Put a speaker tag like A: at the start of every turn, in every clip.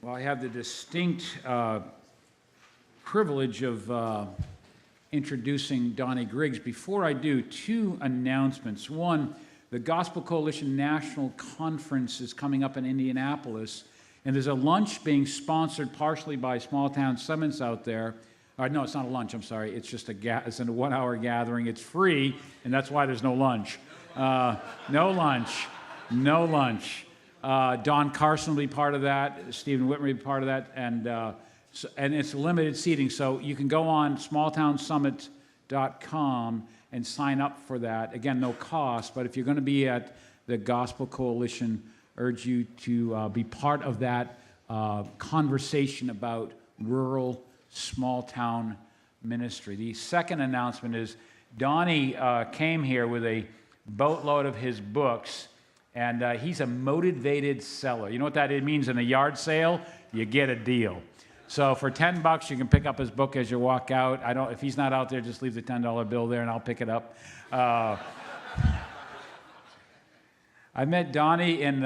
A: Well, I have the distinct privilege of introducing Donnie Griggs. Before I do, two announcements. One, the Gospel Coalition National Conference is coming up in Indianapolis, and there's a lunch being sponsored partially by Small Town Summits out there. No, it's not a lunch, I'm sorry. It's just it's a 1 hour gathering. It's free, and that's why there's no lunch. No lunch. No lunch. Don Carson will be part of that. Stephen Whitmer will be part of that. And it's limited seating, so you can go on smalltownsummit.com and sign up for that. Again, no cost, but if you're going to be at the Gospel Coalition, urge you to be part of that conversation about rural, small-town ministry. The second announcement is Donnie came here with a boatload of his books, and he's a motivated seller. You know what that means in a yard sale? You get a deal. So for $10, you can pick up his book as you walk out. If he's not out there, just leave the $10 bill there, and I'll pick it up. I met Donnie in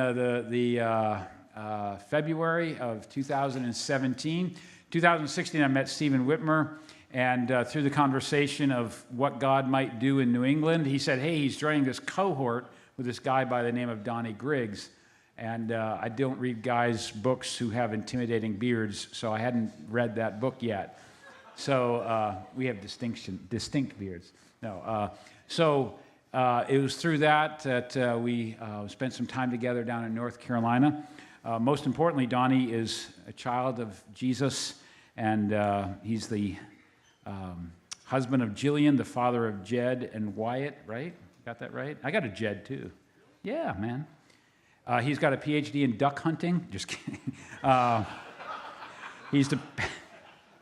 A: February of 2017. 2016, I met Stephen Whitmer, and through the conversation of what God might do in New England, he said, hey, he's joining this cohort with this guy by the name of Donnie Griggs. And I don't read guys' books who have intimidating beards, so I hadn't read that book yet. So we have distinct beards. No. It was through that we spent some time together down in North Carolina. Most importantly, Donnie is a child of Jesus, and he's the husband of Jillian, the father of Jed and Wyatt, right? Got that right? I got a Jed, too. Yeah, man. He's got a PhD in duck hunting. Just kidding.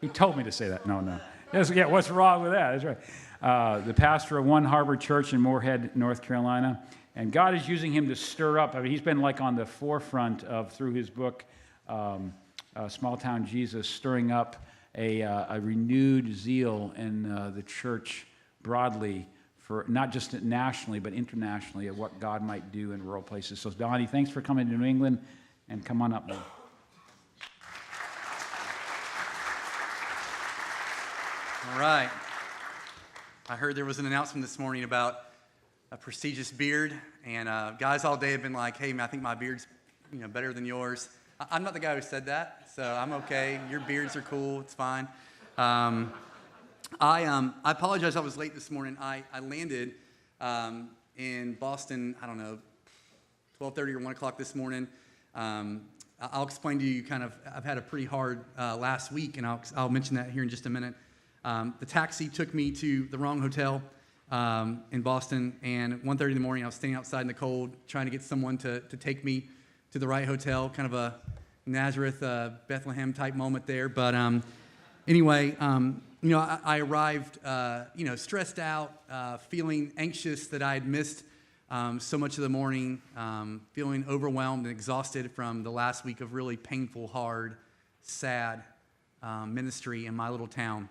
A: He told me to say that. No. Yeah, what's wrong with that? That's right. The pastor of One Harbor Church in Moorhead, North Carolina. And God is using him to stir up. I mean, he's been like on the forefront of, through his book, Small Town Jesus, stirring up a renewed zeal in the church broadly, for not just nationally, but internationally, of what God might do in rural places. So, Donnie, thanks for coming to New England, and come on up now.
B: All right. I heard there was an announcement this morning about a prestigious beard, and guys all day have been like, hey, man, I think my beard's better than yours. I'm not the guy who said that, so I'm okay. Your beards are cool. It's fine. I apologize I was late this morning. I landed in Boston, I don't know, 12:30 or 1 o'clock this morning. I'll explain to you I've had a pretty hard last week, and I'll mention that here in just a minute. The taxi took me to the wrong hotel in Boston, and 1:30 in the morning I was standing outside in the cold trying to get someone to take me to the right hotel, kind of a Nazareth, Bethlehem type moment there. But anyway, I arrived, stressed out, feeling anxious that I had missed so much of the morning, feeling overwhelmed and exhausted from the last week of really painful, hard, sad ministry in my little town.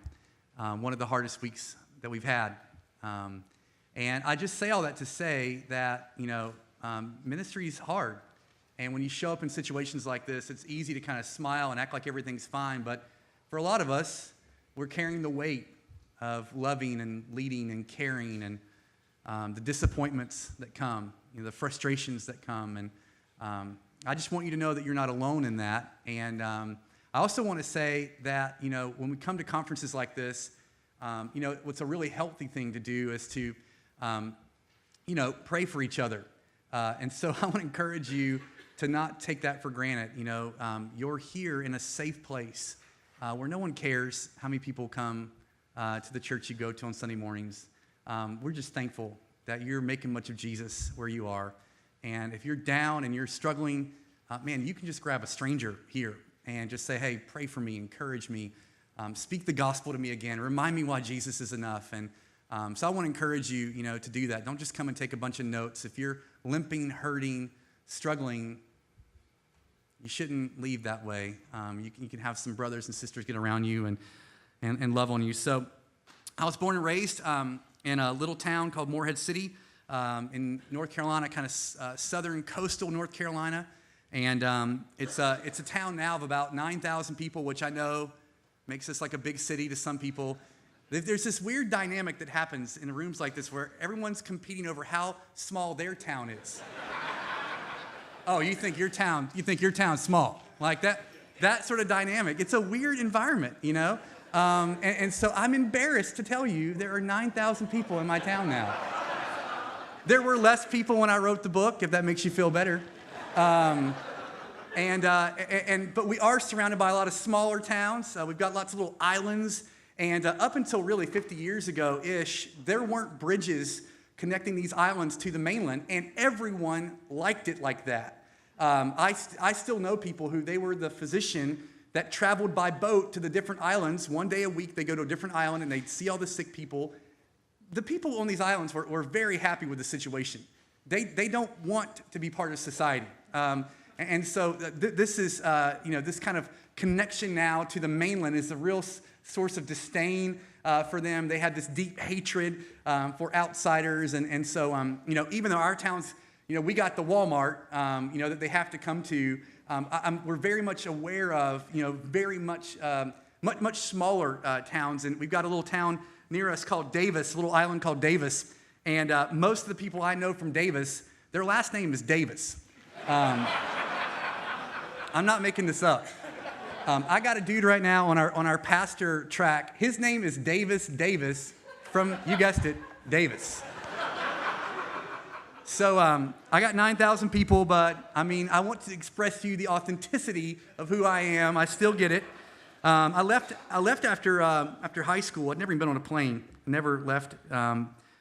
B: One of the hardest weeks that we've had. And I just say all that to say that, ministry is hard. And when you show up in situations like this, it's easy to kind of smile and act like everything's fine. But for a lot of us, we're carrying the weight of loving and leading and caring, and the disappointments that come, the frustrations that come. And I just want you to know that you're not alone in that. And I also want to say that, when we come to conferences like this, what's a really healthy thing to do is to, pray for each other. And so I want to encourage you to not take that for granted. You're here in a safe place where no one cares how many people come to the church you go to on Sunday mornings. We're just thankful that you're making much of Jesus where you are. And if you're down and you're struggling, you can just grab a stranger here and just say, hey, pray for me, encourage me, speak the gospel to me again, remind me why Jesus is enough. And so I want to encourage you, to do that. Don't just come and take a bunch of notes. If you're limping, hurting, struggling, you shouldn't leave that way. You can have some brothers and sisters get around you and love on you. So I was born and raised in a little town called Moorhead City in North Carolina, kind of southern coastal North Carolina. And it's a town now of about 9,000 people, which I know makes us like a big city to some people. There's this weird dynamic that happens in rooms like this where everyone's competing over how small their town is. Oh, you think your town's small. Like that sort of dynamic. It's a weird environment, you know? And so I'm embarrassed to tell you there are 9,000 people in my town now. There were less people when I wrote the book, if that makes you feel better. But we are surrounded by a lot of smaller towns. We've got lots of little islands. And up until really 50 years ago-ish, there weren't bridges connecting these islands to the mainland, and everyone liked it like that. I still know people who they were the physician that traveled by boat to the different islands. One day a week, they go to a different island, and they'd see all the sick people. The people on these islands were very happy with the situation. They don't want to be part of society. So this is, this kind of connection now to the mainland is a real source of disdain for them. They had this deep hatred for outsiders. So even though our towns, we got the Walmart, that they have to come to, we're very much aware of, very much, much smaller towns. And we've got a little town near us called Davis, a little island called Davis. And most of the people I know from Davis, their last name is Davis. I'm not making this up. I got a dude right now on our pastor track. His name is Davis from, you guessed it, Davis. So I got 9,000 people, but I want to express to you the authenticity of who I am. I still get it. I left after high school. I'd never even been on a plane. Never left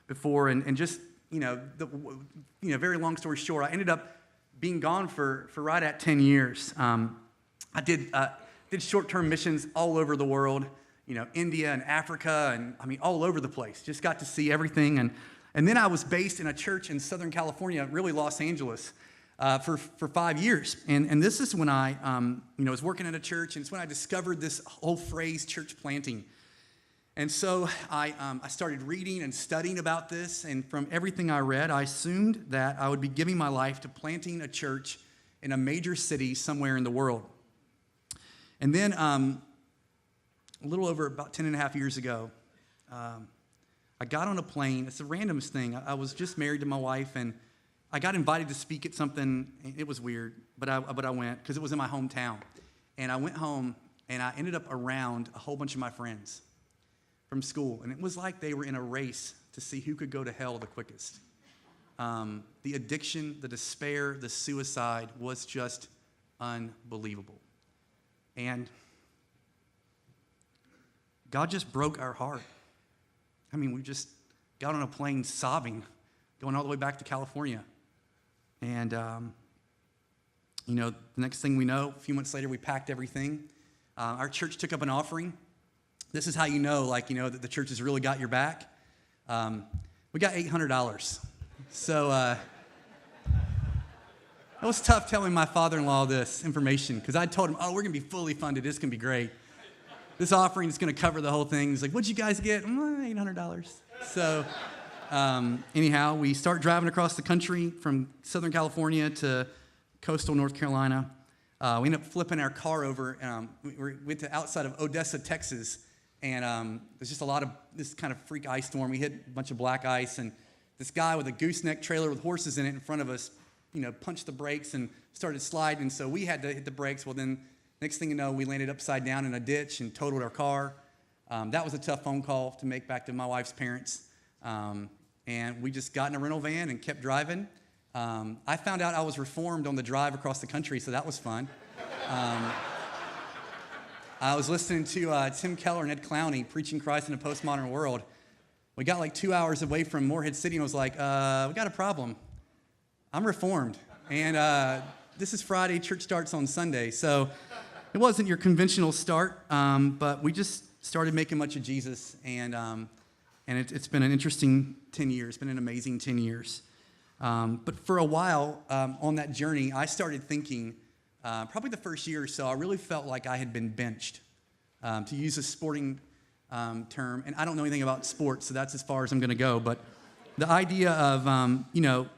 B: before, and just very long story short, I ended up being gone for right at 10 years. I did short-term missions all over the world, India and Africa, and all over the place. Just got to see everything, and then I was based in a church in Southern California, really Los Angeles, for 5 years. And this is when I was working at a church, and it's when I discovered this whole phrase, church planting. And so I started reading and studying about this, and from everything I read, I assumed that I would be giving my life to planting a church in a major city somewhere in the world. And then a little over about 10 and a half years ago, I got on a plane. It's the randomest thing. I was just married to my wife, and I got invited to speak at something. It was weird, but I went because it was in my hometown. And I went home, and I ended up around a whole bunch of my friends from school. And it was like they were in a race to see who could go to hell the quickest. The addiction, the despair, the suicide was just unbelievable. And God just broke our heart. We just got on a plane sobbing, going all the way back to California. And, the next thing we know, a few months later, we packed everything. Our church took up an offering. This is how that the church has really got your back. We got $800. So it was tough telling my father-in-law this information because I told him, we're going to be fully funded. It's going to be great. This offering is going to cover the whole thing. He's like, what'd you guys get? $800. So anyhow, we start driving across the country from Southern California to coastal North Carolina. We ended up flipping our car over. We went to outside of Odessa, Texas, and there's just a lot of this kind of freak ice storm. We hit a bunch of black ice, and this guy with a gooseneck trailer with horses in it in front of us, punched the brakes and started sliding, so we had to hit the brakes. Well, then next thing you know, we landed upside down in a ditch and totaled our car. That was a tough phone call to make back to my wife's parents. And we just got in a rental van and kept driving. I found out I was reformed on the drive across the country, so that was fun. I was listening to Tim Keller and Ed Clowney preaching Christ in a postmodern world. We got like 2 hours away from Morehead City and was like, we got a problem. I'm reformed. And this is Friday, church starts on Sunday. So it wasn't your conventional start, but we just started making much of Jesus. And it's been an interesting 10 years. It's been an amazing 10 years. But for a while on that journey, I started thinking, probably the first year or so, I really felt like I had been benched, to use a sporting term. And I don't know anything about sports, so that's as far as I'm going to go. But the idea of,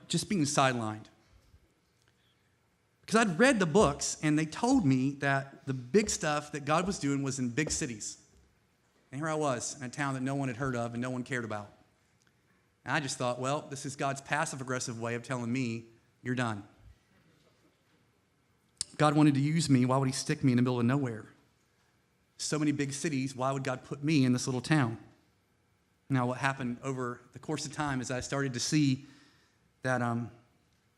B: just being sidelined. Because I'd read the books, and they told me that the big stuff that God was doing was in big cities. And here I was in a town that no one had heard of and no one cared about. And I just thought, well, this is God's passive-aggressive way of telling me, you're done. God wanted to use me. Why would he stick me in the middle of nowhere? So many big cities, why would God put me in this little town? Now, what happened over the course of time is I started to see that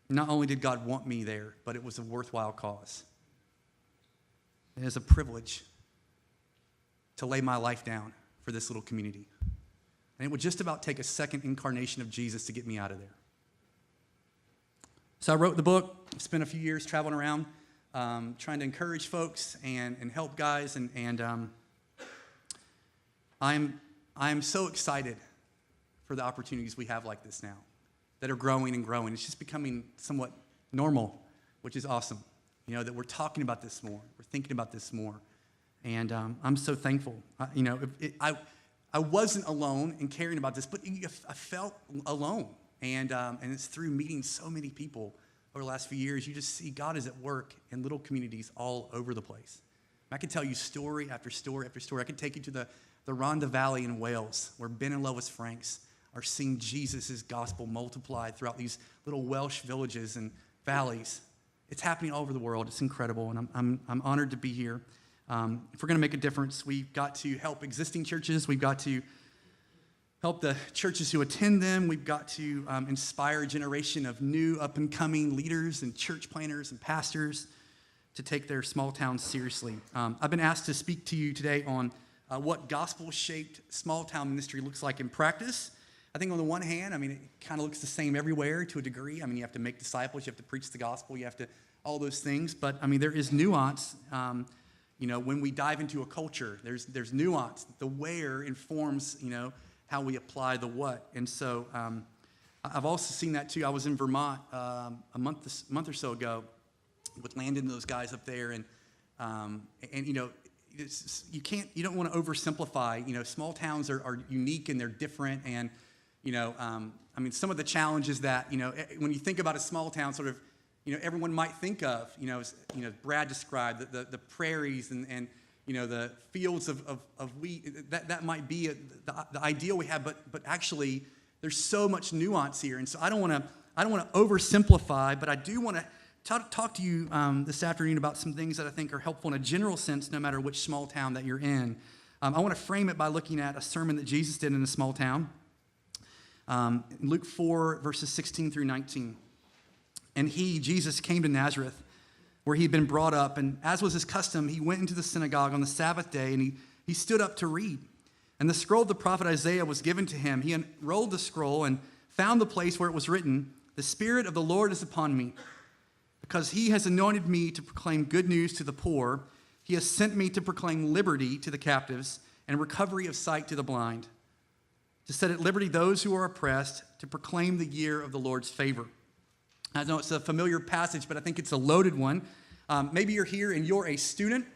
B: not only did God want me there, but it was a worthwhile cause. It is a privilege to lay my life down for this little community. And it would just about take a second incarnation of Jesus to get me out of there. So I wrote the book, spent a few years traveling around, trying to encourage folks and help guys. And I'm so excited for the opportunities we have like this now that are growing and growing. It's just becoming somewhat normal, which is awesome. That we're talking about this more. We're thinking about this more. And I'm so thankful. I wasn't alone in caring about this, but I felt alone. And it's through meeting so many people over the last few years, you just see God is at work in little communities all over the place. I could tell you story after story after story. I could take you to the Rhondda Valley in Wales, where Ben and Lois Franks are seeing Jesus' gospel multiplied throughout these little Welsh villages and valleys. It's happening all over the world. It's incredible, and I'm honored to be here. If we're going to make a difference, we've got to help existing churches. We've got to help the churches who attend them. We've got to inspire a generation of new up-and-coming leaders and church planners and pastors to take their small towns seriously. I've been asked to speak to you today on what gospel-shaped small-town ministry looks like in practice. I think on the one hand, it kind of looks the same everywhere to a degree. You have to make disciples, you have to preach the gospel, you have to, all those things. But, there is nuance. When we dive into a culture, there's nuance. The where informs, how we apply the what. And so I've also seen that too. I was in Vermont a month or so ago with Landon and those guys up there. And you don't want to oversimplify. Small towns are unique and they're different. And, some of the challenges that, when you think about a small town, sort of, everyone might think of, Brad described the prairies and the fields of wheat. That might be the ideal we have, but actually there's so much nuance here, and so I don't want to oversimplify, but I do want to talk to you this afternoon about some things that I think are helpful in a general sense, no matter which small town that you're in. I want to frame it by looking at a sermon that Jesus did in a small town, Luke 4 verses 16 through 19. And Jesus, came to Nazareth, where he had been brought up. And as was his custom, he went into the synagogue on the Sabbath day, and he stood up to read. And the scroll of the prophet Isaiah was given to him. He unrolled the scroll and found the place where it was written, "The Spirit of the Lord is upon me, because he has anointed me to proclaim good news to the poor. He has sent me to proclaim liberty to the captives and recovery of sight to the blind, to set at liberty those who are oppressed, to proclaim the year of the Lord's favor." I know it's a familiar passage, but I think it's a loaded one. Maybe you're here and you're a student.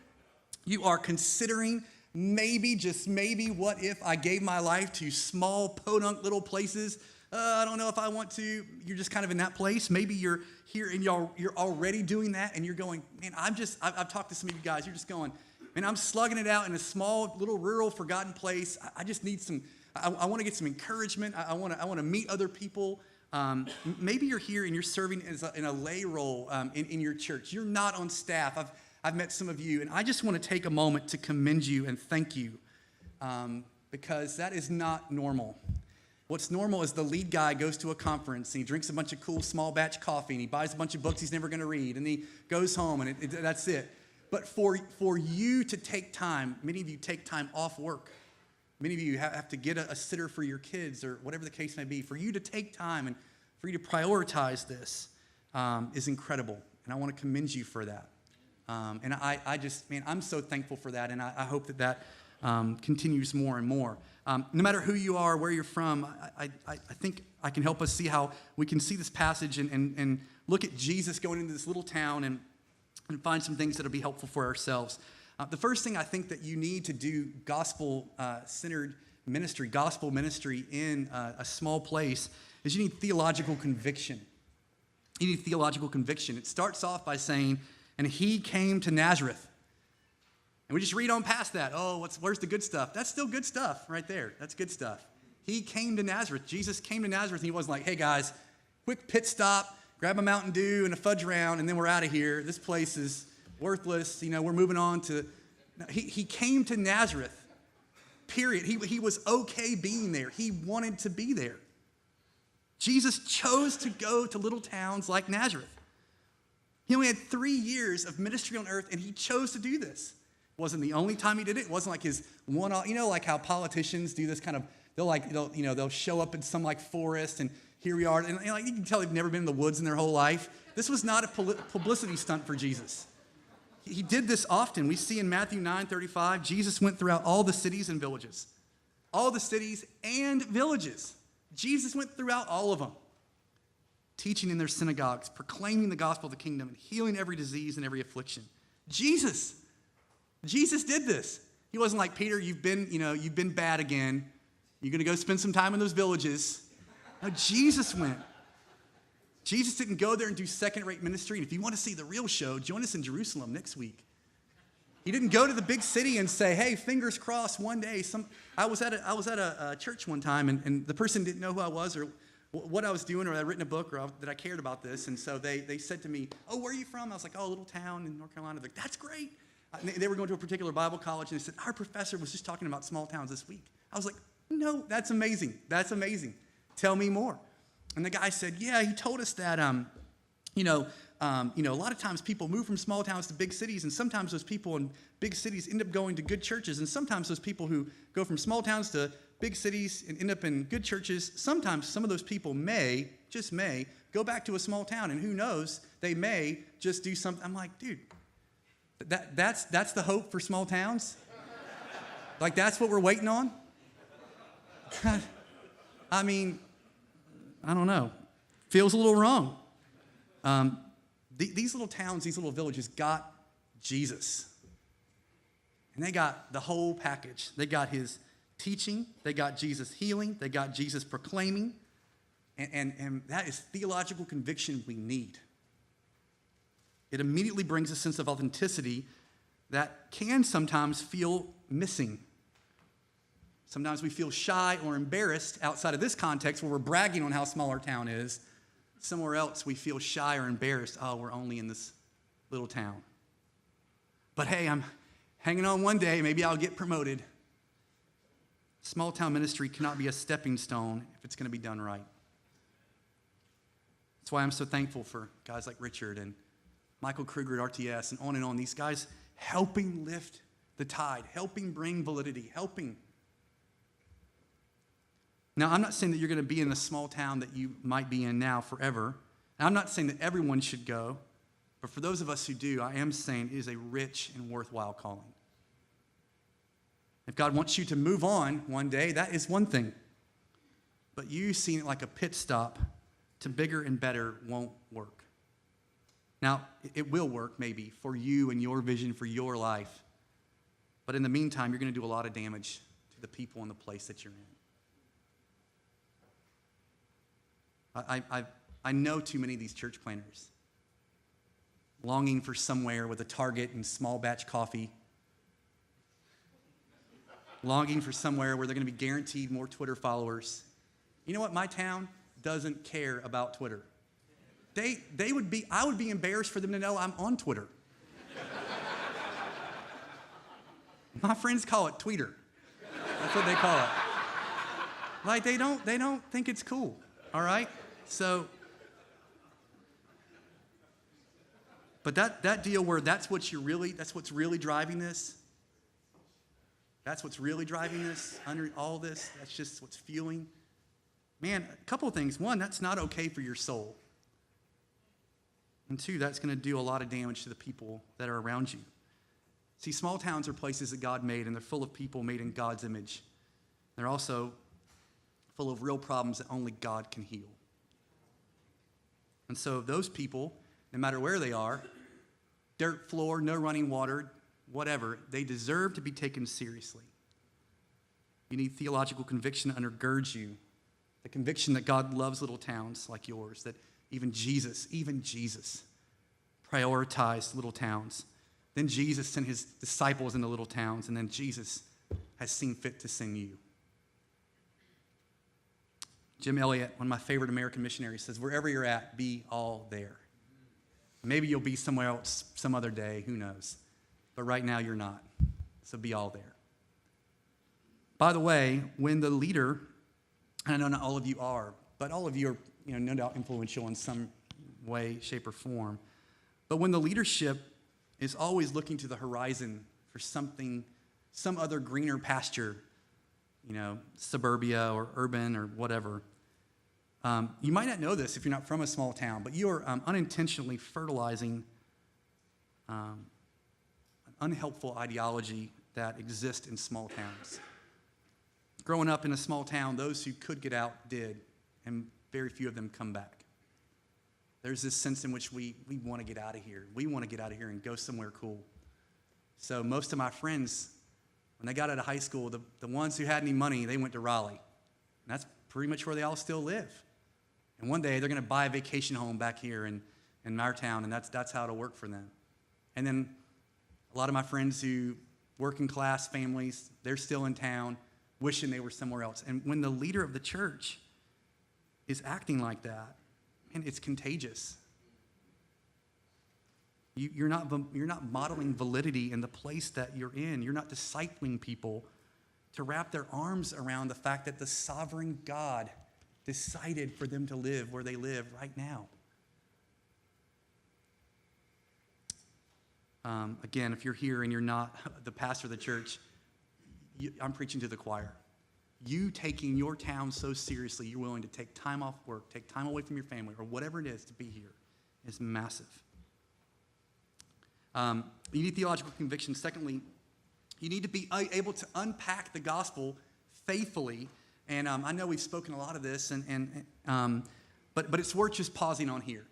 B: You are considering maybe, just maybe, what if I gave my life to small, podunk little places? I don't know if I want to. You're just kind of in that place. Maybe you're here and you're already doing that, and you're going, man, I've talked to some of you guys. You're just going, man, I'm slugging it out in a small, little, rural, forgotten place. I just need some, I want to get some encouragement. I want to meet other people. Maybe you're here and you're serving in a lay role in your church. You're not on staff. I've met some of you, and I just want to take a moment to commend you and thank you because that is not normal. What's normal is the lead guy goes to a conference and he drinks a bunch of cool small batch coffee and he buys a bunch of books he's never going to read and he goes home and that's it. But for you to take time, many of you take time off work. Many of you have to get a sitter for your kids or whatever the case may be. For you to take time and for you to prioritize this is incredible. And I want to commend you for that. And I'm so thankful for that. And I hope that continues more and more. No matter who you are, where you're from, I think I can help us see how we can see this passage and look at Jesus going into this little town and find some things that will be helpful for ourselves. The first thing I think that you need to do gospel-centered ministry, gospel ministry in a small place is you need theological conviction. You need theological conviction. It starts off by saying, and he came to Nazareth. And we just read on past that. Oh, where's the good stuff? That's still good stuff right there. That's good stuff. He came to Nazareth. Jesus came to Nazareth, and he wasn't like, hey, guys, quick pit stop, grab a Mountain Dew and a fudge round, and then we're out of here. This place is worthless. We're moving on to... No, he came to Nazareth, period. He was okay being there. He wanted to be there. Jesus chose to go to little towns like Nazareth. He only had 3 years of ministry on earth, and he chose to do this. It wasn't the only time he did it. It wasn't like his one-off, like how politicians do this kind of, they'll show up in some like forest, and here we are. And like you can tell they've never been in the woods in their whole life. This was not a publicity stunt for Jesus. He did this often. We see in Matthew 9:35, Jesus went throughout all the cities and villages. All the cities and villages. Jesus went throughout all of them, teaching in their synagogues, proclaiming the gospel of the kingdom, and healing every disease and every affliction. Jesus did this. He wasn't like, Peter, you've been bad again. You're going to go spend some time in those villages. No, Jesus went. Jesus didn't go there and do second-rate ministry. And if you want to see the real show, join us in Jerusalem next week. He didn't go to the big city and say, hey, fingers crossed one day. I was at a church one time, and the person didn't know who I was or what I was doing, or I'd written a book, or that I cared about this. And so they said to me, oh, where are you from? I was like, oh, a little town in North Carolina. They're like, that's great. They were going to a particular Bible college, and they said, our professor was just talking about small towns this week. I was like, no, that's amazing. That's amazing. Tell me more. And the guy said, yeah, he told us that, a lot of times people move from small towns to big cities, and sometimes those people in big cities end up going to good churches, and sometimes those people who go from small towns to big cities and end up in good churches, sometimes some of those people may go back to a small town, and who knows, they may just do something. I'm like, dude, that's the hope for small towns? Like, that's what we're waiting on? I mean, I don't know. Feels a little wrong. These little towns, these little villages got Jesus. And they got the whole package. They got his teaching. They got Jesus healing. They got Jesus proclaiming. And that is theological conviction we need. It immediately brings a sense of authenticity that can sometimes feel missing. Sometimes we feel shy or embarrassed outside of this context where we're bragging on how small our town is. Somewhere else we feel shy or embarrassed. Oh, we're only in this little town. But hey, I'm hanging on one day. Maybe I'll get promoted. Small town ministry cannot be a stepping stone if it's going to be done right. That's why I'm so thankful for guys like Richard and Michael Kruger at RTS and on. These guys helping lift the tide, helping bring validity, helping. Now, I'm not saying that you're going to be in the small town that you might be in now forever. And I'm not saying that everyone should go. But for those of us who do, I am saying it is a rich and worthwhile calling. If God wants you to move on one day, that is one thing. But you seeing it like a pit stop to bigger and better won't work. Now, it will work maybe for you and your vision for your life. But in the meantime, you're going to do a lot of damage to the people and the place that you're in. I know too many of these church planners longing for somewhere with a Target and small batch coffee, longing for somewhere where they're going to be guaranteed more Twitter followers. You know what? My town doesn't care about Twitter. I would be embarrassed for them to know I'm on Twitter. My friends call it Tweeter. That's what they call it. Like they don't think it's cool. All right? So, but that deal where that's what's really driving this. That's what's really driving this, under all this. That's just what's fueling. Man, a couple of things. One, that's not okay for your soul. And two, that's going to do a lot of damage to the people that are around you. See, small towns are places that God made, and they're full of people made in God's image. They're also full of real problems that only God can heal. And so those people, no matter where they are, dirt floor, no running water, whatever, they deserve to be taken seriously. You need theological conviction to undergird you. The conviction that God loves little towns like yours, that even Jesus prioritized little towns. Then Jesus sent his disciples into little towns, and then Jesus has seen fit to send you. Jim Elliot, one of my favorite American missionaries, says, wherever you're at, be all there. Maybe you'll be somewhere else some other day, who knows? But right now you're not, so be all there. By the way, when the leader, and I know not all of you are, but all of you are, no doubt influential in some way, shape, or form. But when the leadership is always looking to the horizon for something, some other greener pasture, suburbia or urban or whatever, you might not know this if you're not from a small town, but you are unintentionally fertilizing an unhelpful ideology that exists in small towns. Growing up in a small town, those who could get out did, and very few of them come back. There's this sense in which we want to get out of here. We want to get out of here and go somewhere cool. So most of my friends, when they got out of high school, the ones who had any money, they went to Raleigh. And that's pretty much where they all still live. And one day they're going to buy a vacation home back here in our town, and that's how it'll work for them. And then a lot of my friends who working class families, they're still in town, wishing they were somewhere else. And when the leader of the church is acting like that, and it's contagious. You're not modeling validity in the place that you're in. You're not discipling people to wrap their arms around the fact that the sovereign God decided for them to live where they live right now. Again, if you're here and you're not the pastor of the church, I'm preaching to the choir. You taking your town so seriously, you're willing to take time off work, take time away from your family, or whatever it is to be here, is massive. You need theological conviction. Secondly, you need to be able to unpack the gospel faithfully. And I know we've spoken a lot of this, but it's worth just pausing on here.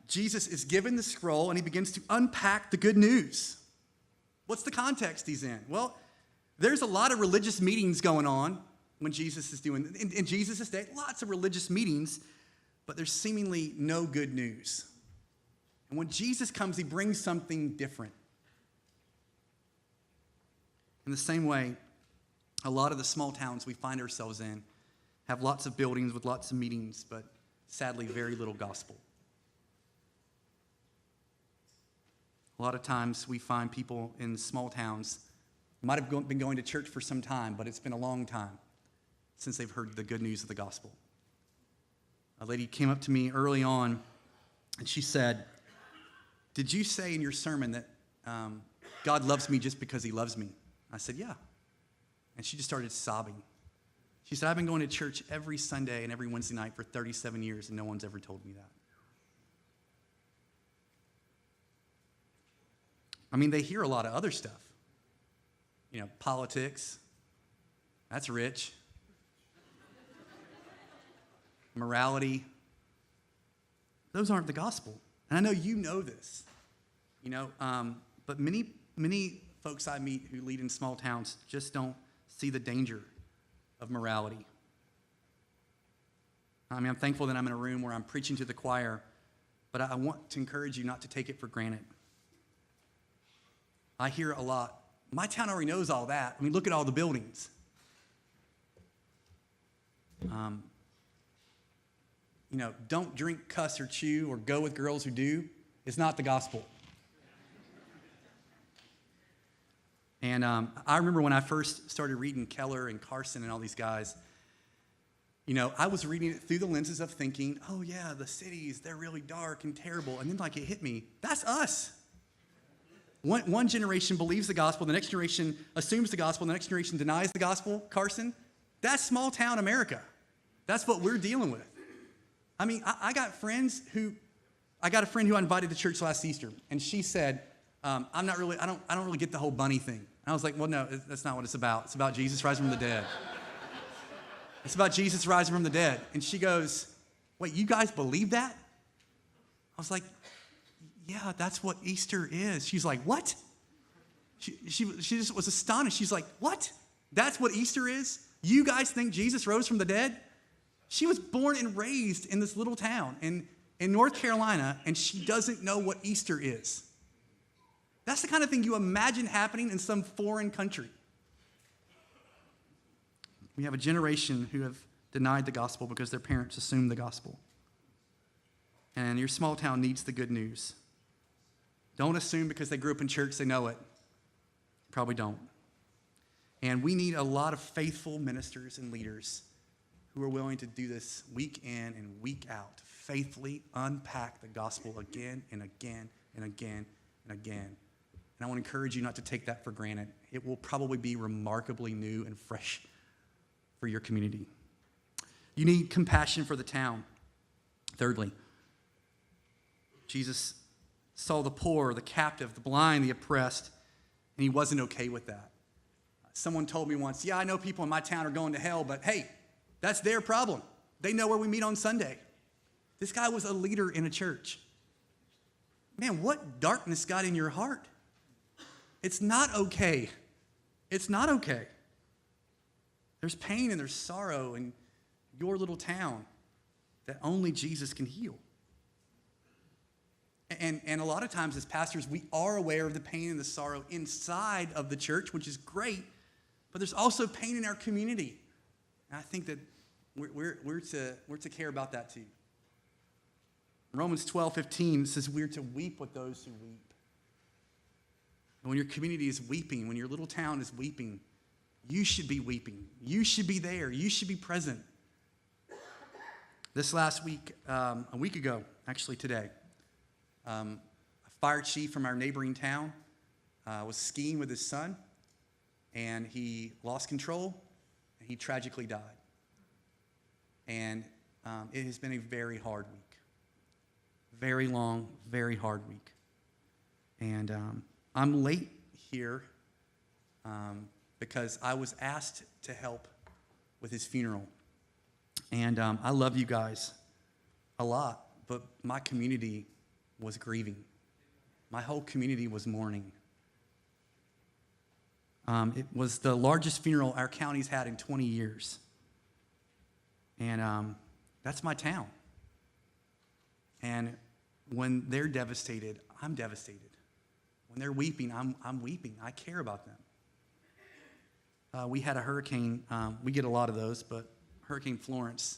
B: Jesus is given the scroll, and he begins to unpack the good news. What's the context he's in? Well, there's a lot of religious meetings going on when Jesus is doing, in Jesus' day, lots of religious meetings, but there's seemingly no good news. And when Jesus comes, he brings something different. In the same way, a lot of the small towns we find ourselves in have lots of buildings with lots of meetings, but sadly, very little gospel. A lot of times we find people in small towns might have been going to church for some time, but it's been a long time since they've heard the good news of the gospel. A lady came up to me early on, and she said, "Did you say in your sermon that God loves me just because he loves me?" I said, "Yeah." And she just started sobbing. She said, "I've been going to church every Sunday and every Wednesday night for 37 years, and no one's ever told me that." I mean, they hear a lot of other stuff. Politics. That's rich. Morality. Those aren't the gospel. And I know you know this. But many folks I meet who lead in small towns just don't see the danger of morality. I mean, I'm thankful that I'm in a room where I'm preaching to the choir, but I want to encourage you not to take it for granted. I hear a lot. My town already knows all that. I mean, look at all the buildings. Don't drink, cuss, or chew, or go with girls who do. It's not the gospel. And I remember when I first started reading Keller and Carson and all these guys, I was reading it through the lenses of thinking, oh yeah, the cities, they're really dark and terrible. And then it hit me, that's us. One generation believes the gospel, the next generation assumes the gospel, the next generation denies the gospel. Carson, that's small town America. That's what we're dealing with. I mean, I got a friend who I invited to church last Easter, and she said, I don't really get the whole bunny thing. And I was like, well, no, that's not what it's about. It's about Jesus rising from the dead. It's about Jesus rising from the dead. And she goes, wait, you guys believe that? I was like, yeah, that's what Easter is. She's like, what? She just was astonished. She's like, what? That's what Easter is? You guys think Jesus rose from the dead? She was born and raised in this little town in North Carolina, and she doesn't know what Easter is. That's the kind of thing you imagine happening in some foreign country. We have a generation who have denied the gospel because their parents assumed the gospel. And your small town needs the good news. Don't assume because they grew up in church they know it. Probably don't. And we need a lot of faithful ministers and leaders who are willing to do this week in and week out, to faithfully unpack the gospel again and again and again and again. And I want to encourage you not to take that for granted. It will probably be remarkably new and fresh for your community. You need compassion for the town. Thirdly, Jesus saw the poor, the captive, the blind, the oppressed, and he wasn't okay with that. Someone told me once, yeah, I know people in my town are going to hell, but hey, that's their problem. They know where we meet on Sunday. This guy was a leader in a church. Man, what darkness got in your heart? It's not okay. It's not okay. There's pain and there's sorrow in your little town that only Jesus can heal. And a lot of times as pastors, we are aware of the pain and the sorrow inside of the church, which is great, but there's also pain in our community. And I think that we're to care about that too. Romans 12:15 says we're to weep with those who weep. And when your community is weeping, when your little town is weeping, you should be weeping. You should be there. You should be present. This last week, a week ago, actually today, a fire chief from our neighboring town was skiing with his son, and he lost control, and he tragically died. And it has been a very hard week. Very long, very hard week. And I'm late here because I was asked to help with his funeral. And I love you guys a lot, but my community was grieving. My whole community was mourning. It was the largest funeral our county's had in 20 years. And that's my town. And when they're devastated, I'm devastated. When they're weeping, I'm weeping. I care about them. We had a hurricane. We get a lot of those, but Hurricane Florence,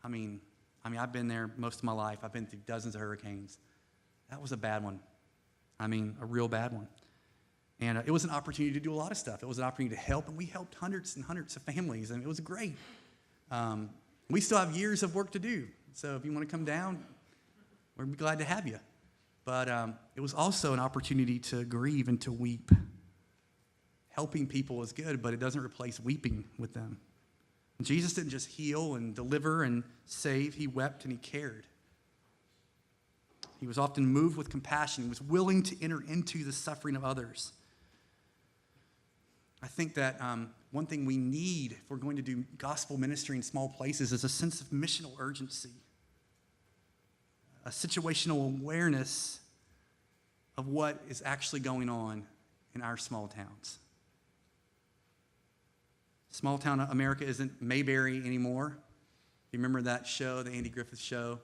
B: I mean, I've been there most of my life. I've been through dozens of hurricanes. That was a bad one. I mean, a real bad one. And it was an opportunity to do a lot of stuff. It was an opportunity to help, and we helped hundreds and hundreds of families, and it was great. We still have years of work to do, so if you want to come down, we'd be glad to have you. But it was also an opportunity to grieve and to weep. Helping people is good, but it doesn't replace weeping with them. Jesus didn't just heal and deliver and save. He wept and he cared. He was often moved with compassion. He was willing to enter into the suffering of others. I think that one thing we need if we're going to do gospel ministry in small places is a sense of missional urgency, a situational awareness of what is actually going on in our small towns. Small town America isn't Mayberry anymore. You remember that show, the Andy Griffith show?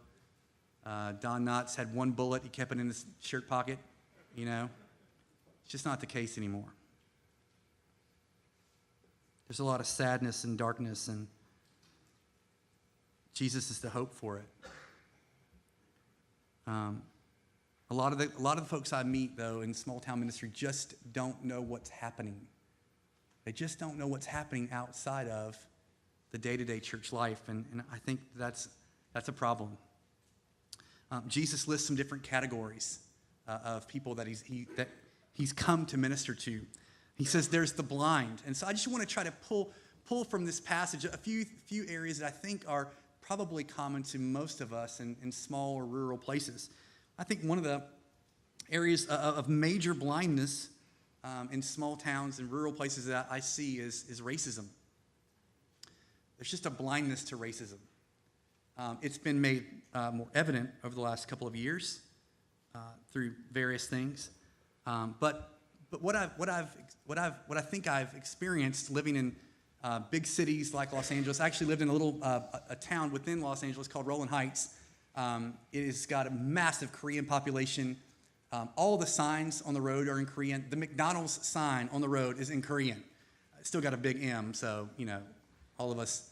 B: Don Knotts had one bullet. He kept it in his shirt pocket, you know. It's just not the case anymore. There's a lot of sadness and darkness, and Jesus is the hope for it. A lot of the folks I meet, though, in small town ministry just don't know what's happening. They just don't know what's happening outside of the day-to-day church life, and I think that's a problem. Jesus lists some different categories of people that he's come to minister to. He says there's the blind, and so I just want to try to pull from this passage a few areas that I think are probably common to most of us in small or rural places. I think one of the areas of major blindness in small towns and rural places that I see is racism. There's just a blindness to racism. It's been made more evident over the last couple of years through various things. But what I think I've experienced living in big cities like Los Angeles. I actually lived in a little a town within Los Angeles called Rowland Heights. It has got a massive Korean population. All the signs on the road are in Korean. The McDonald's sign on the road is in Korean. It's still got a big M, so, all of us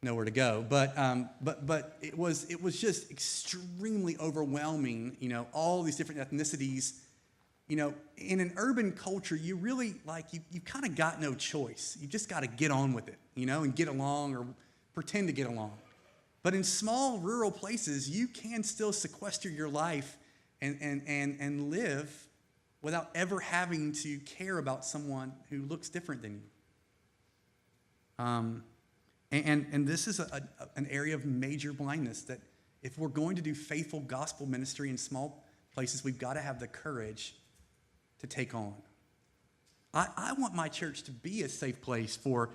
B: know where to go. But it was just extremely overwhelming, all these different ethnicities. In an urban culture, you really, you kind of got no choice. You just got to get on with it, and get along or pretend to get along. But in small rural places, you can still sequester your life and live without ever having to care about someone who looks different than you. And this is an area of major blindness that if we're going to do faithful gospel ministry in small places, we've got to have the courage to take on. I want my church to be a safe place for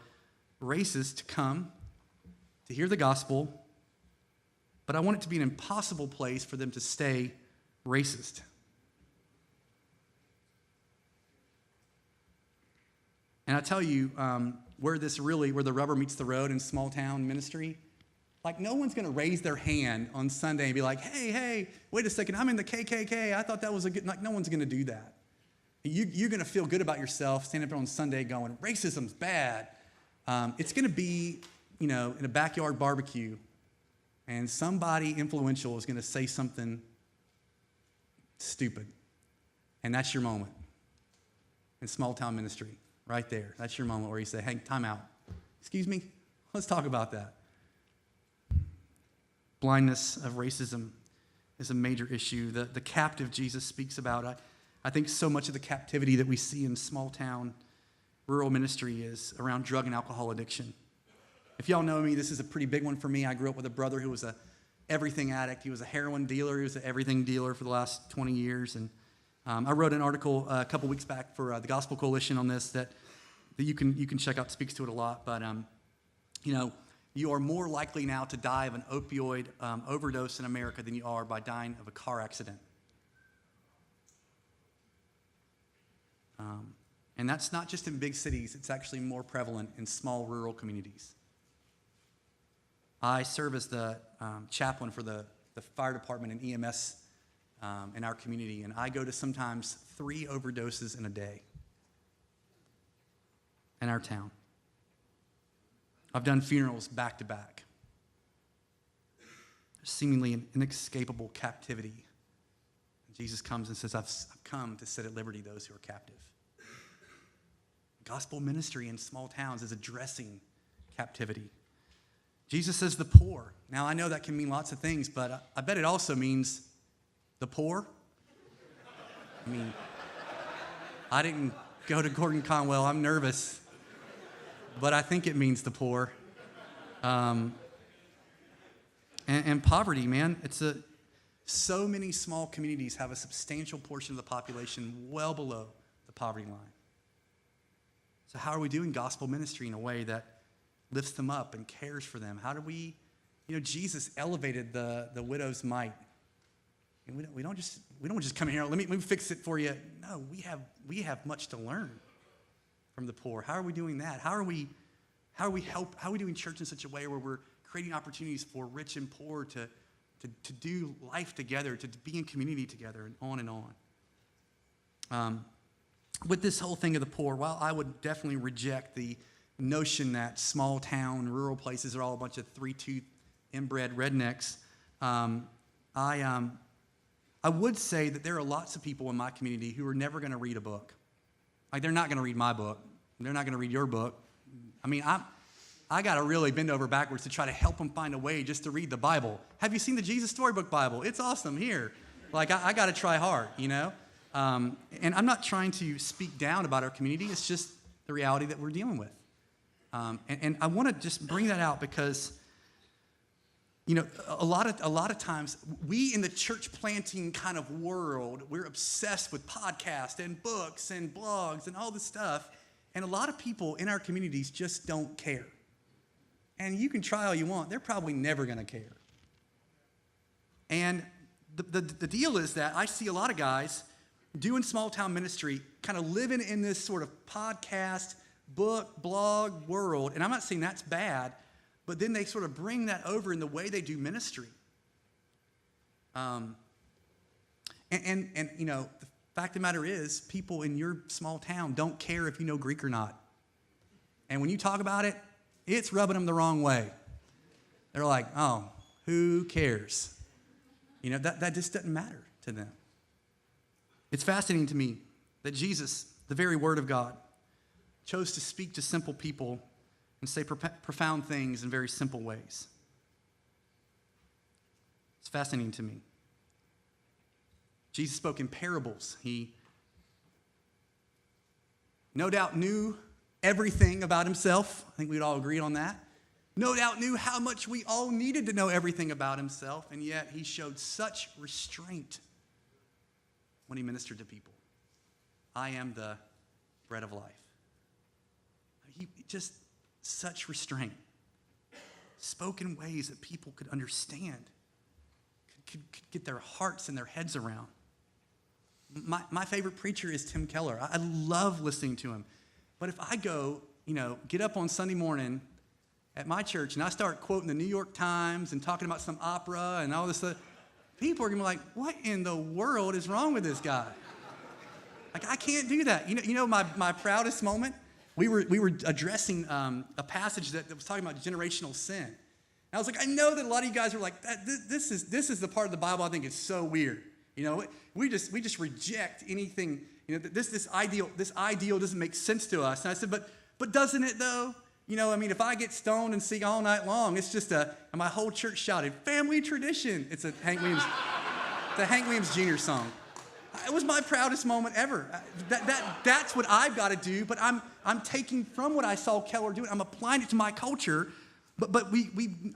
B: racists to come, to hear the gospel, but I want it to be an impossible place for them to stay racist. And I tell you, where the rubber meets the road in small town ministry, no one's going to raise their hand on Sunday and be like, hey, wait a second, I'm in the KKK. I thought that was a good, no one's going to do that. You're going to feel good about yourself standing up on Sunday going, racism's bad. It's going to be, in a backyard barbecue, and somebody influential is going to say something stupid. And that's your moment in small town ministry, right there. That's your moment where you say, hey, time out. Excuse me? Let's talk about that. Blindness of racism is a major issue. The captive Jesus speaks about. I think so much of the captivity that we see in small town rural ministry is around drug and alcohol addiction. If y'all know me, this is a pretty big one for me. I grew up with a brother who was a everything addict. He was a heroin dealer. He was an everything dealer for the last 20 years. And I wrote an article a couple weeks back for the Gospel Coalition on this that you can check out. Speaks to it a lot. But you are more likely now to die of an opioid overdose in America than you are by dying of a car accident. And that's not just in big cities. It's actually more prevalent in small rural communities. I serve as the chaplain for the fire department and EMS in our community, and I go to sometimes 3 overdoses in a day in our town. I've done funerals back to back. There's seemingly an inescapable captivity. Jesus comes and says, I've come to set at liberty those who are captive. Gospel ministry in small towns is addressing captivity. Jesus says the poor. Now, I know that can mean lots of things, but I bet it also means the poor. I didn't go to Gordon-Conwell. I'm nervous. But I think it means the poor. And poverty, man. So many small communities have a substantial portion of the population well below the poverty line. So how are we doing gospel ministry in a way that lifts them up and cares for them? How do we, Jesus elevated the widow's mite. And we don't just come in here, let me fix it for you. No, we have much to learn from the poor. How are we doing that? How are we doing church in such a way where we're creating opportunities for rich and poor to do life together, to be in community together, and on and on. With this whole thing of the poor, while I would definitely reject the notion that small town, rural places are all a bunch of 3-tooth inbred rednecks, I would say that there are lots of people in my community who are never going to read a book. They're not going to read my book. They're not going to read your book. I got to really bend over backwards to try to help them find a way just to read the Bible. Have you seen the Jesus Storybook Bible? It's awesome here. I got to try hard, And I'm not trying to speak down about our community. It's just the reality that we're dealing with. And I want to just bring that out because, a lot of times we in the church planting kind of world, we're obsessed with podcasts and books and blogs and all this stuff. And a lot of people in our communities just don't care. And you can try all you want. They're probably never going to care. And the deal is that I see a lot of guys doing small town ministry, kind of living in this sort of podcast, book, blog world, and I'm not saying that's bad, but then they sort of bring that over in the way they do ministry. And you know, the fact of the matter is, people in your small town don't care if you know Greek or not. And when you talk about it, it's rubbing them the wrong way. They're like, oh, who cares? You know, that just doesn't matter to them. It's fascinating to me that Jesus, the very Word of God, chose to speak to simple people and say profound things in very simple ways. It's fascinating to me. Jesus spoke in parables. He no doubt knew everything about himself. I think we'd all agree on that. No doubt knew how much we all needed to know everything about himself, and yet he showed such restraint when he ministered to people. I am the bread of life. He just such restraint. Spoke in ways that people could understand, could get their hearts and their heads around. My favorite preacher is Tim Keller. I love listening to him. But if I go, get up on Sunday morning at my church and I start quoting the New York Times and talking about some opera and all this stuff, people are going to be like, what in the world is wrong with this guy? Like, I can't do that. My proudest moment, we were addressing a passage that was talking about generational sin. And I was like, I know that a lot of you guys are like, this is the part of the Bible I think is so weird. We just reject anything. This ideal doesn't make sense to us. And I said, but doesn't it though? If I get stoned and sing all night long, it's just and my whole church shouted, family tradition. It's a Hank Williams Jr. song. It was my proudest moment ever. That's what I've got to do, but I'm taking from what I saw Keller doing. I'm applying it to my culture. But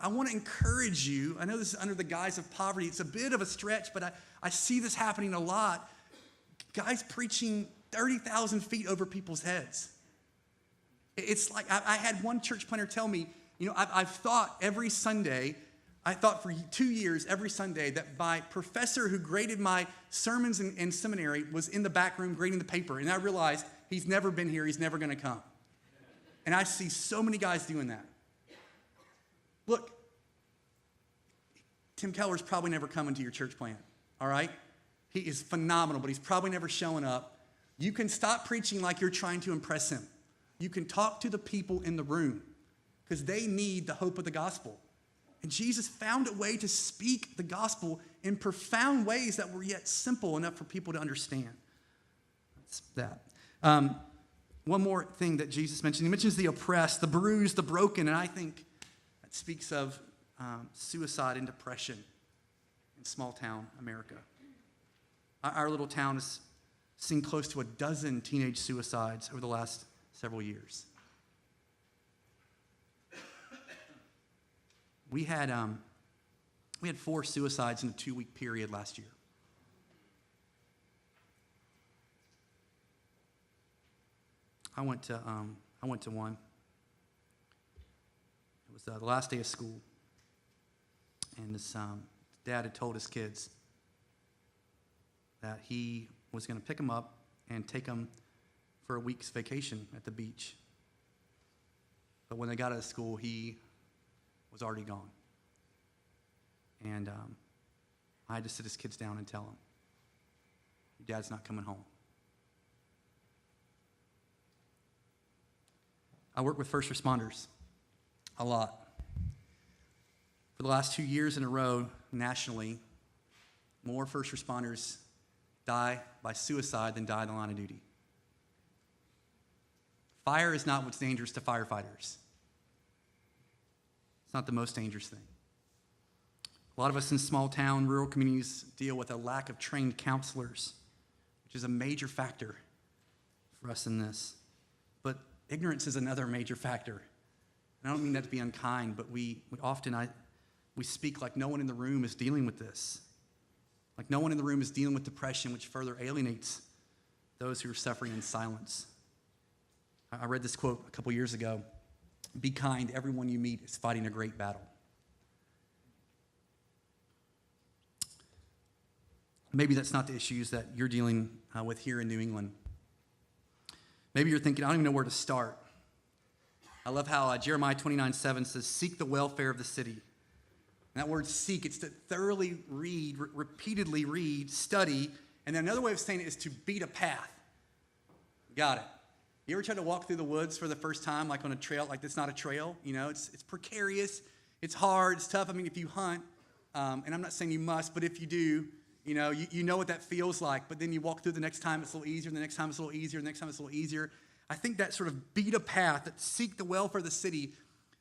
B: I want to encourage you. I know this is under the guise of poverty. It's a bit of a stretch, but I see this happening a lot. Guys preaching 30,000 feet over people's heads. It's like I had one church planner tell me, I've thought every Sunday, I thought for 2 years every Sunday that my professor who graded my sermons in seminary was in the back room grading the paper. And I realized he's never been here. He's never going to come. And I see so many guys doing that. Look, Tim Keller's probably never coming to your church plant, all right? He is phenomenal, but he's probably never showing up. You can stop preaching like you're trying to impress him. You can talk to the people in the room because they need the hope of the gospel. And Jesus found a way to speak the gospel in profound ways that were yet simple enough for people to understand. That's that. One more thing that Jesus mentioned. He mentions the oppressed, the bruised, the broken, and I think that speaks of suicide and depression in small town America. Our little town has seen close to a dozen teenage suicides over the last several years. We had 4 suicides in a 2-week period last year. I went to one. It was the last day of school, and this dad had told his kids that he was going to pick them up and take them for a week's vacation at the beach. But when they got out of school, he was already gone. And I had to sit his kids down and tell them, your dad's not coming home. I work with first responders a lot. For the last 2 years in a row, nationally, more first responders die by suicide than die in the line of duty. Fire is not what's dangerous to firefighters. It's not the most dangerous thing. A lot of us in small town, rural communities deal with a lack of trained counselors, which is a major factor for us in this. But ignorance is another major factor. And I don't mean that to be unkind, but we often speak like no one in the room is dealing with this. Like no one in the room is dealing with depression, which further alienates those who are suffering in silence. I read this quote a couple years ago. Be kind, everyone you meet is fighting a great battle. Maybe that's not the issues that you're dealing with here in New England. Maybe you're thinking, I don't even know where to start. I love how Jeremiah 29:7 says, seek the welfare of the city. And that word seek, it's to thoroughly read, repeatedly read, study. And then another way of saying it is to beat a path. Got it. You ever tried to walk through the woods for the first time, like on a trail, like it's not a trail? You know, it's precarious, it's hard, it's tough. I mean, if you hunt, and I'm not saying you must, but if you do, you know what that feels like. But then you walk through the next time, it's a little easier, the next time it's a little easier, the next time it's a little easier. I think that sort of beat a path, that seek the welfare of the city,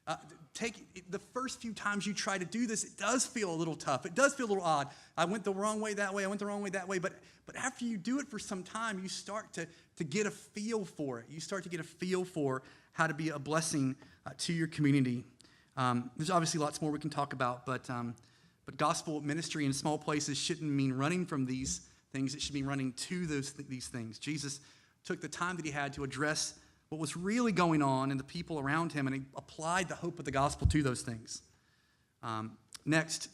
B: the first few times you try to do this, it does feel a little tough. It does feel a little odd. I went the wrong way that way. I went the wrong way that way. But after you do it for some time, you start to get a feel for it. You start to get a feel for how to be a blessing to your community. There's obviously lots more we can talk about, but gospel ministry in small places shouldn't mean running from these things. It should mean running to these things. Jesus took the time that he had to address what was really going on in the people around him, and he applied the hope of the gospel to those things. Next,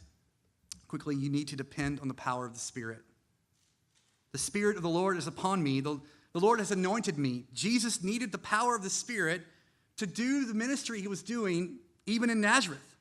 B: quickly, you need to depend on the power of the Spirit. The Spirit of the Lord is upon me. The Lord has anointed me. Jesus needed the power of the Spirit to do the ministry he was doing, even in Nazareth.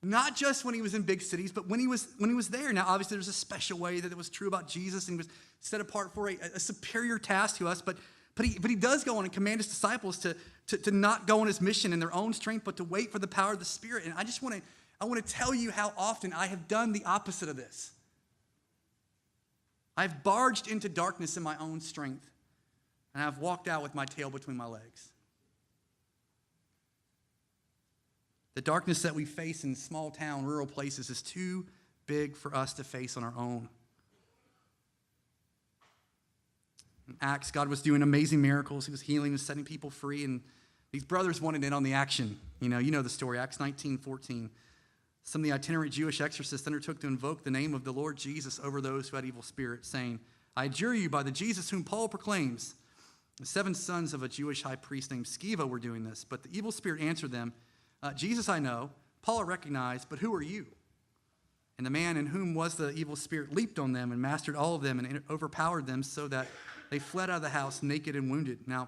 B: Not just when he was in big cities, but when he was there. Now, obviously, there's a special way that it was true about Jesus, and he was set apart for a superior task to us, but he does go on and command his disciples to not go on his mission in their own strength, but to wait for the power of the Spirit. And I want to tell you how often I have done the opposite of this. I've barged into darkness in my own strength, and I've walked out with my tail between my legs. The darkness that we face in small town, rural places is too big for us to face on our own. In Acts, God was doing amazing miracles. He was healing and setting people free, and these brothers wanted in on the action. You know the story, Acts 19:14. Some of the itinerant Jewish exorcists undertook to invoke the name of the Lord Jesus over those who had evil spirits, saying, I adjure you by the Jesus whom Paul proclaims. The 7 sons of a Jewish high priest named Sceva were doing this, but the evil spirit answered them, Jesus I know, Paul I recognize, but who are you? And the man in whom was the evil spirit leaped on them and mastered all of them and overpowered them so that they fled out of the house naked and wounded. Now,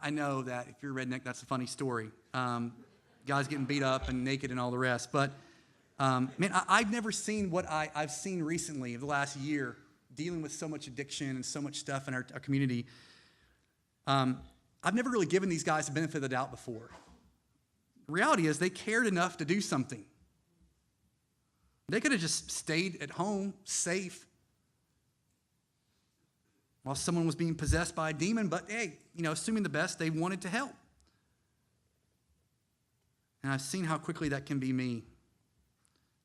B: I know that if you're a redneck, that's a funny story. Guys getting beat up and naked and all the rest. But, man, I've never seen what I've seen recently of the last year, dealing with so much addiction and so much stuff in our community. I've never really given these guys the benefit of the doubt before. The reality is they cared enough to do something. They could have just stayed at home, safe, while someone was being possessed by a demon, but hey, assuming the best, they wanted to help. And I've seen how quickly that can be me,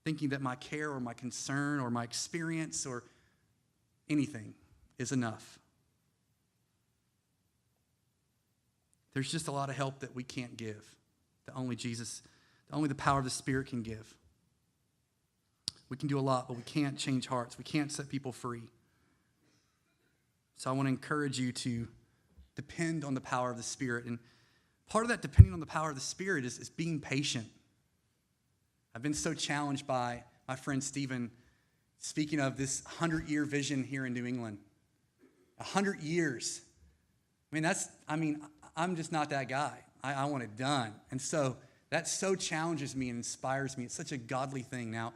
B: thinking that my care or my concern or my experience or anything is enough. There's just a lot of help that we can't give, that only the power of the Spirit can give. We can do a lot, but we can't change hearts. We can't set people free. So I want to encourage you to depend on the power of the Spirit. And part of that depending on the power of the Spirit is being patient. I've been so challenged by my friend Stephen speaking of this 100-year vision here in New England. 100 years. I'm just not that guy. I want it done. And so that so challenges me and inspires me. It's such a godly thing. Now,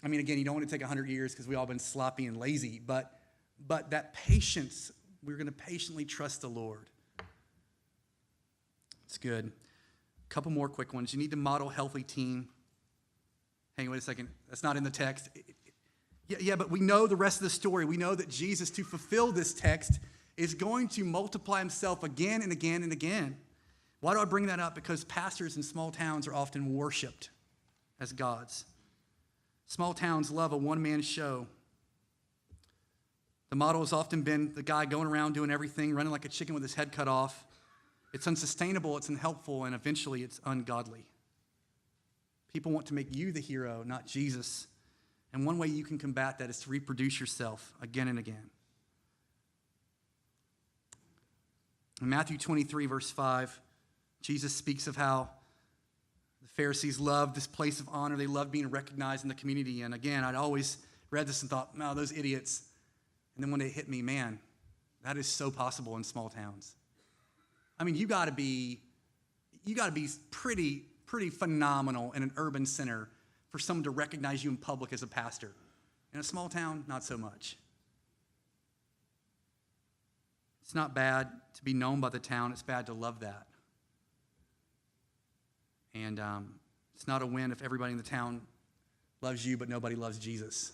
B: again, you don't want to take 100 years because we've all been sloppy and lazy, but that patience, we're going to patiently trust the Lord. It's good. A couple more quick ones. You need to model healthy team. Hang on, wait a second. That's not in the text. Yeah, but we know the rest of the story. We know that Jesus, to fulfill this text, is going to multiply himself again and again and again. Why do I bring that up? Because pastors in small towns are often worshiped as gods. Small towns love a one-man show. The model has often been the guy going around doing everything, running like a chicken with his head cut off. It's unsustainable, it's unhelpful, and eventually it's ungodly. People want to make you the hero, not Jesus. And one way you can combat that is to reproduce yourself again and again. In Matthew 23, verse 5, Jesus speaks of how the Pharisees loved this place of honor. They loved being recognized in the community. And again, I'd always read this and thought, no, those idiots. And then when it hit me, man, that is so possible in small towns. You got to be you got to be pretty phenomenal in an urban center for someone to recognize you in public as a pastor. In a small town, not so much. It's not bad to be known by the town. It's bad to love that. And it's not a win if everybody in the town loves you, but nobody loves Jesus.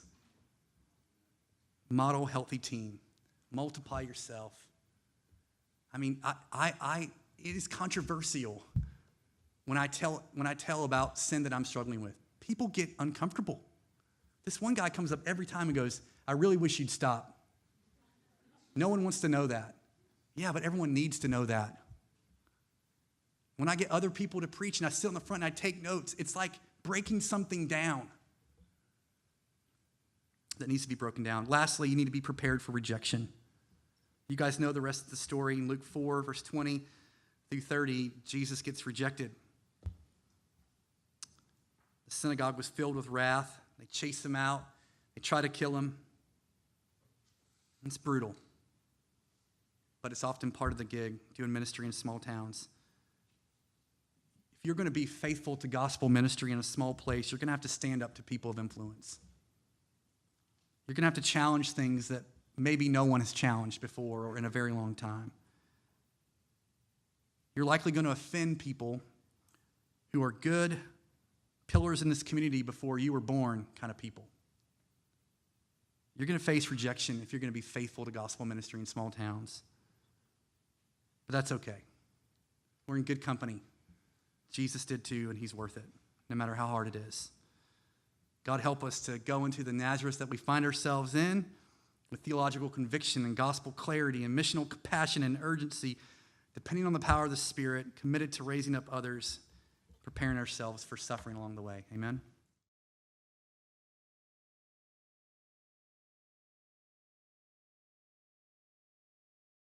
B: Model healthy team. Multiply yourself. I mean, it is controversial when I tell about sin that I'm struggling with. People get uncomfortable. This one guy comes up every time and goes, I really wish you'd stop. No one wants to know that. Yeah, but everyone needs to know that. When I get other people to preach and I sit on the front and I take notes, it's like breaking something down that needs to be broken down. Lastly, you need to be prepared for rejection. You guys know the rest of the story. In Luke 4, verse 20 through 30, Jesus gets rejected. The synagogue was filled with wrath. They chase him out. They try to kill him. It's brutal. But it's often part of the gig, doing ministry in small towns. If you're going to be faithful to gospel ministry in a small place, you're going to have to stand up to people of influence. You're going to have to challenge things that maybe no one has challenged before or in a very long time. You're likely going to offend people who are good pillars in this community before you were born kind of people. You're going to face rejection if you're going to be faithful to gospel ministry in small towns. But that's okay. We're in good company. Jesus did too, and he's worth it, no matter how hard it is. God help us to go into the Nazareth that we find ourselves in with theological conviction and gospel clarity and missional compassion and urgency, depending on the power of the Spirit, committed to raising up others, preparing ourselves for suffering along the way. Amen?